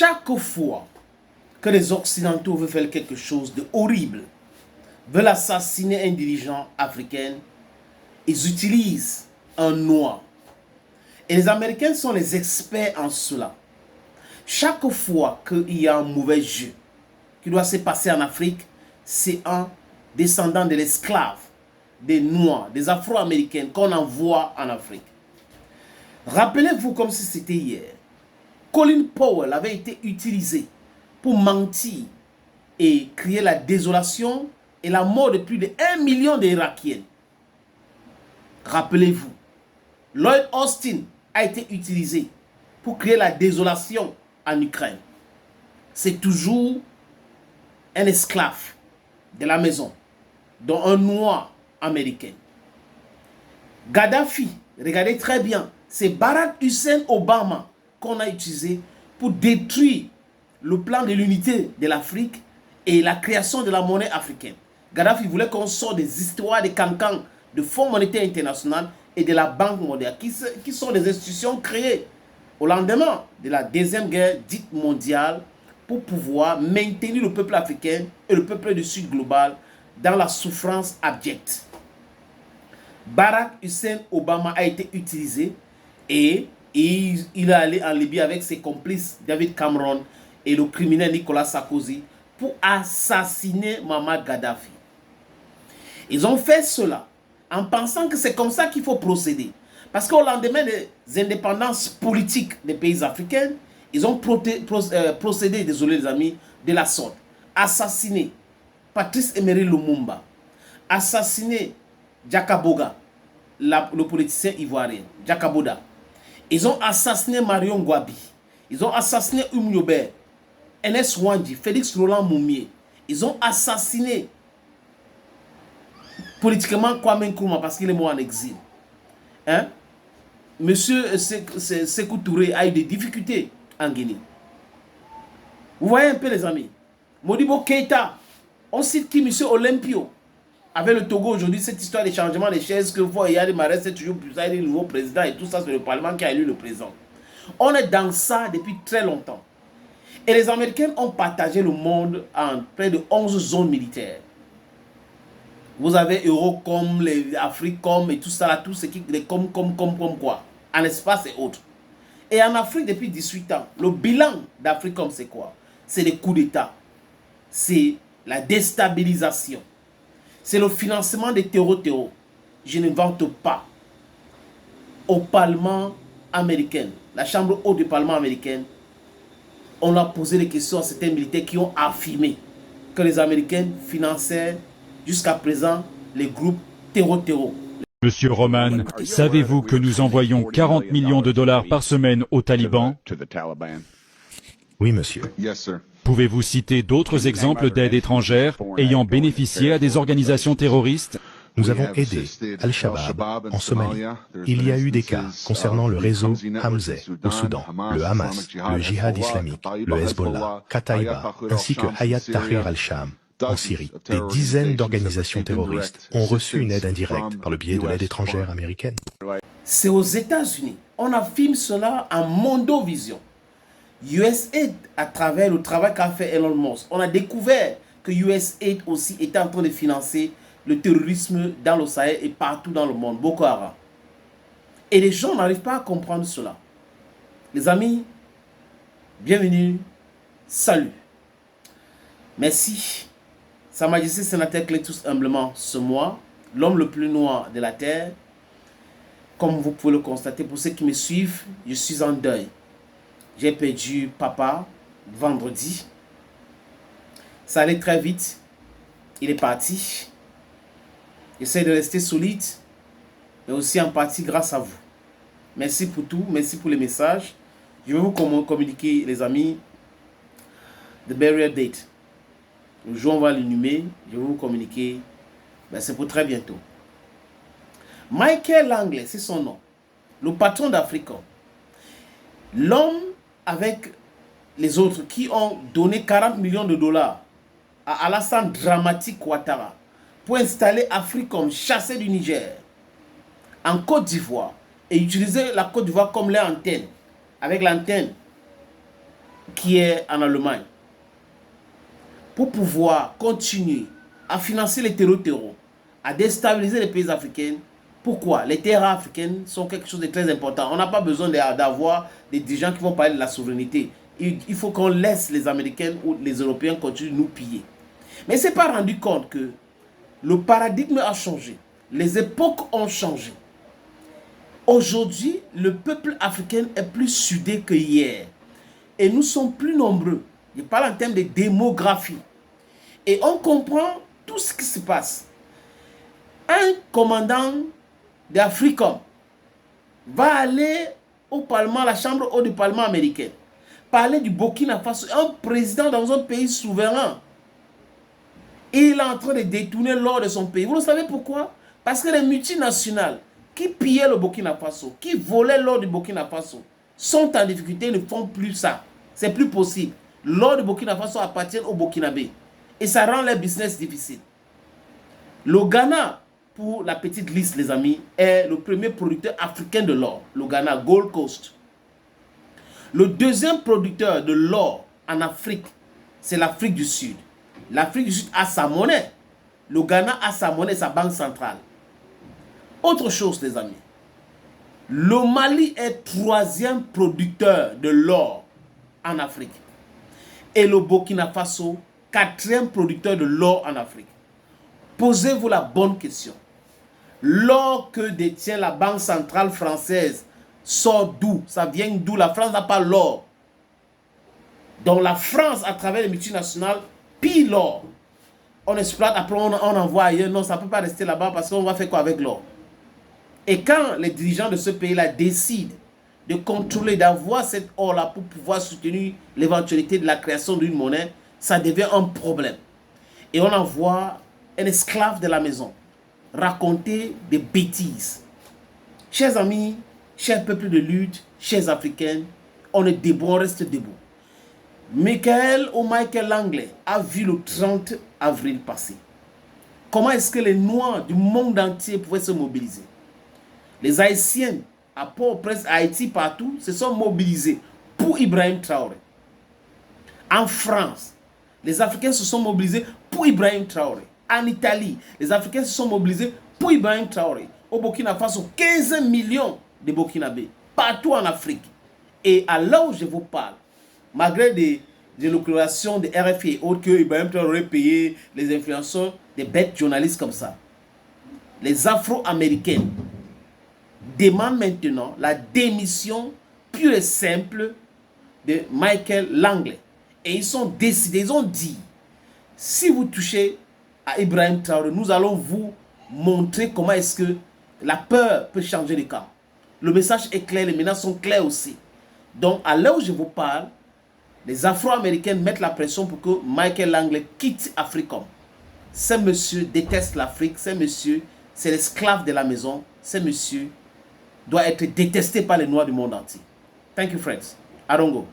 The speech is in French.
Chaque fois que les Occidentaux veulent faire quelque chose de horrible, veulent assassiner un dirigeant africain, ils utilisent un noir. Et les Américains sont les experts en cela. Chaque fois qu'il y a un mauvais jeu qui doit se passer en Afrique, c'est un descendant de l'esclave, des Noirs, des Afro-Américains qu'on envoie en Afrique. Rappelez-vous comme si c'était hier. Colin Powell avait été utilisé pour mentir et créer la désolation et la mort de plus de 1 million d'Irakiens. Rappelez-vous, Lloyd Austin a été utilisé pour créer la désolation en Ukraine. C'est toujours un esclave de la maison, dont un noir américain. Gaddafi, regardez très bien, c'est Barack Hussein Obama qu'on a utilisé pour détruire le plan de l'unité de l'Afrique et la création de la monnaie africaine. Gaddafi voulait qu'on sorte des histoires des cancans de Fonds monétaire international et de la Banque mondiale, qui sont des institutions créées au lendemain de la deuxième guerre dite mondiale pour pouvoir maintenir le peuple africain et le peuple du Sud global dans la souffrance abjecte. Barack Hussein Obama a été utilisé et il est allé en Libye avec ses complices David Cameron et le criminel Nicolas Sarkozy pour assassiner Muammar Kadhafi. Ils ont fait cela en pensant que c'est comme ça qu'il faut procéder. Parce qu'au lendemain des indépendances politiques des pays africains, ils ont procédé, désolé les amis, de la sorte. Assassiné Patrice Emery Lumumba, assassiné Jakaboga, le politicien ivoirien, Jakaboda. Ils ont assassiné Marion Ngouabi. Ils ont assassiné Umniober, Enes Wandji, Félix Roland Moumié. Ils ont assassiné politiquement Kwame Nkrumah parce qu'il est mort en exil. Hein? Monsieur Sékou Touré a eu des difficultés en Guinée. Vous voyez un peu les amis. Modibo Keïta, on cite qui? Monsieur Olympio. Avec le Togo aujourd'hui, cette histoire de changement des chaises que vous, il y a des marais, c'est toujours plus ça, il y a des nouveaux présidents et tout ça, c'est le Parlement qui a élu le président. On est dans ça depuis très longtemps. Et les Américains ont partagé le monde en près de 11 zones militaires. Vous avez Eurocom, les Africom et tout ça, là, tout ce qui est comme quoi, en espace et autres. Et en Afrique, depuis 18 ans, le bilan d'Africom, c'est quoi? C'est les coups d'État. C'est la déstabilisation. C'est le financement des terreaux. Je ne vante pas. Au Parlement américain, la Chambre haute du Parlement américain, on a posé des questions à certains militaires qui ont affirmé que les Américains finançaient jusqu'à présent les groupes terreaux. Monsieur Roman, savez-vous que nous envoyons 40 millions de dollars par semaine aux talibans? Oui, monsieur. Pouvez-vous citer d'autres exemples d'aide étrangère ayant bénéficié à des organisations terroristes? Nous avons aidé Al-Shabaab en Somalie. Il y a eu des cas concernant le réseau Hamza au Soudan, le Hamas, le Djihad islamique, le Hezbollah, Kataïba, ainsi que Hayat Tahrir al-Sham en Syrie. Des dizaines d'organisations terroristes ont reçu une aide indirecte par le biais de l'aide étrangère américaine. C'est aux États-Unis. On affirme cela en Mondovision. USAID, à travers le travail qu'a fait Elon Musk, on a découvert que USAID aussi était en train de financer le terrorisme dans le Sahel et partout dans le monde, Boko Haram. Et les gens n'arrivent pas à comprendre cela. Les amis, bienvenue, salut. Merci. Sa Majesté Sénateur Cletus humblement ce mois, l'homme le plus noir de la terre. Comme vous pouvez le constater, pour ceux qui me suivent, je suis en deuil. J'ai perdu papa vendredi. Ça allait très vite. Il est parti. J'essaie de rester solide, mais aussi en partie grâce à vous. Merci pour tout. Merci pour les messages. Je vais vous communiquer, les amis, the burial date. Le jour où on va l'inhumer, je vais vous communiquer. Ben, c'est pour très bientôt. Michael Langley, c'est son nom. Le patron d'Africom. L'homme avec les autres qui ont donné 40 millions de dollars à Alassane Dramati Ouattara pour installer Africom, chassé du Niger, en Côte d'Ivoire et utiliser la Côte d'Ivoire comme leur antenne, avec l'antenne qui est en Allemagne, pour pouvoir continuer à financer les terreaux, à déstabiliser les pays africains. Pourquoi? Les terres africaines sont quelque chose de très important. On n'a pas besoin d'avoir des dirigeants qui vont parler de la souveraineté. Il faut qu'on laisse les Américains ou les Européens continuer de nous piller. Mais il ne s'est pas rendu compte que le paradigme a changé. Les époques ont changé. Aujourd'hui, le peuple africain est plus soudé que hier. Et nous sommes plus nombreux. Je parle en termes de démographie. Et on comprend tout ce qui se passe. Un commandant d'Africom va aller au Parlement, la Chambre haute du Parlement américain, parler du Burkina Faso, un président dans un pays souverain. Et il est en train de détourner l'or de son pays. Vous le savez pourquoi? Parce que les multinationales qui pillaient le Burkina Faso, qui volaient l'or du Burkina Faso, sont en difficulté et ne font plus ça. C'est plus possible. L'or du Burkina Faso appartient aux Burkinabés. Et ça rend leur business difficile. Le Ghana, pour la petite liste, les amis, est le premier producteur africain de l'or. Le Ghana, Gold Coast. Le deuxième producteur de l'or en Afrique, c'est l'Afrique du Sud. L'Afrique du Sud a sa monnaie. Le Ghana a sa monnaie, sa banque centrale. Autre chose, les amis. Le Mali est troisième producteur de l'or en Afrique. Et le Burkina Faso, quatrième producteur de l'or en Afrique. Posez-vous la bonne question. L'or que détient la Banque centrale française sort d'où? Ça vient d'où? La France n'a pas l'or. Donc la France, à travers les multinationales, pille l'or. On exploite, après on envoie ailleurs. Non, ça ne peut pas rester là-bas parce qu'on va faire quoi avec l'or? Et quand les dirigeants de ce pays-là décident de contrôler, d'avoir cet or-là pour pouvoir soutenir l'éventualité de la création d'une monnaie, ça devient un problème. Et on envoie un esclave de la maison raconter des bêtises. Chers amis, chers peuples de lutte, chers Africains, on est debout, on reste debout. Michael Langley a vu le 30 avril passé. Comment est-ce que les Noirs du monde entier pouvaient se mobiliser? Les Haïtiens, à Port-au-Prince, à Haïti, partout, se sont mobilisés pour Ibrahim Traoré. En France, les Africains se sont mobilisés pour Ibrahim Traoré. En Italie, les Africains se sont mobilisés pour Ibrahim Traoré. Au Burkina Faso, 15 millions de Burkinabés, partout en Afrique. Et à l'heure où je vous parle, malgré des élucubrations de RFI et autres, que Ibrahim Traoré aurait payé les influenceurs, des bêtes journalistes comme ça, les Afro-Américains demandent maintenant la démission pure et simple de Michael Langley. Et ils sont décidés, ils ont dit, si vous touchez à Ibrahim Traoré, nous allons vous montrer comment est-ce que la peur peut changer les camps. Le message est clair, les menaces sont claires aussi. Donc, à l'heure où je vous parle, les Afro-Américains mettent la pression pour que Michael Langley quitte Africom. Ce monsieur déteste l'Afrique, ce monsieur, c'est l'esclave de la maison, ce monsieur doit être détesté par les Noirs du monde entier. Thank you, friends. Arongo.